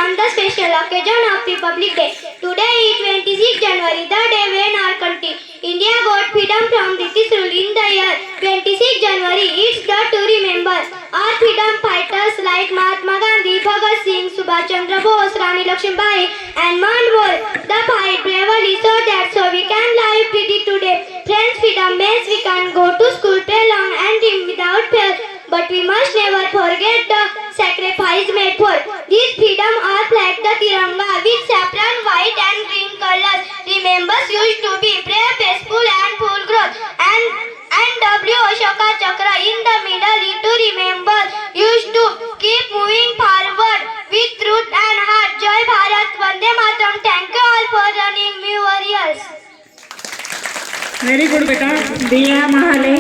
on the special occasion of Republic Day. Today is 26 January, the day when our country, India, got freedom from British rule in the year 26 January. It's the to remember our freedom fighters like Mahatma Gandhi, Bhagat Singh, Subhash Chandra Bose, Rani Lakshmibai, and many more. The fight bravely so we can live freely today. Friends, freedom means we can go to school, play long, and dream without fear. But we must never forget the sacrifice made for this freedom. Our flag, the Tiranga, with saffron, white and green colors, remembers used to be brave, peaceful and full growth. And W. Ashoka Chakra in the middle is to remember used to keep moving forward with truth and heart. Jai Bharat, Vande Mataram. Thank you all for running me warriors. Very good बेटा. दिया महाले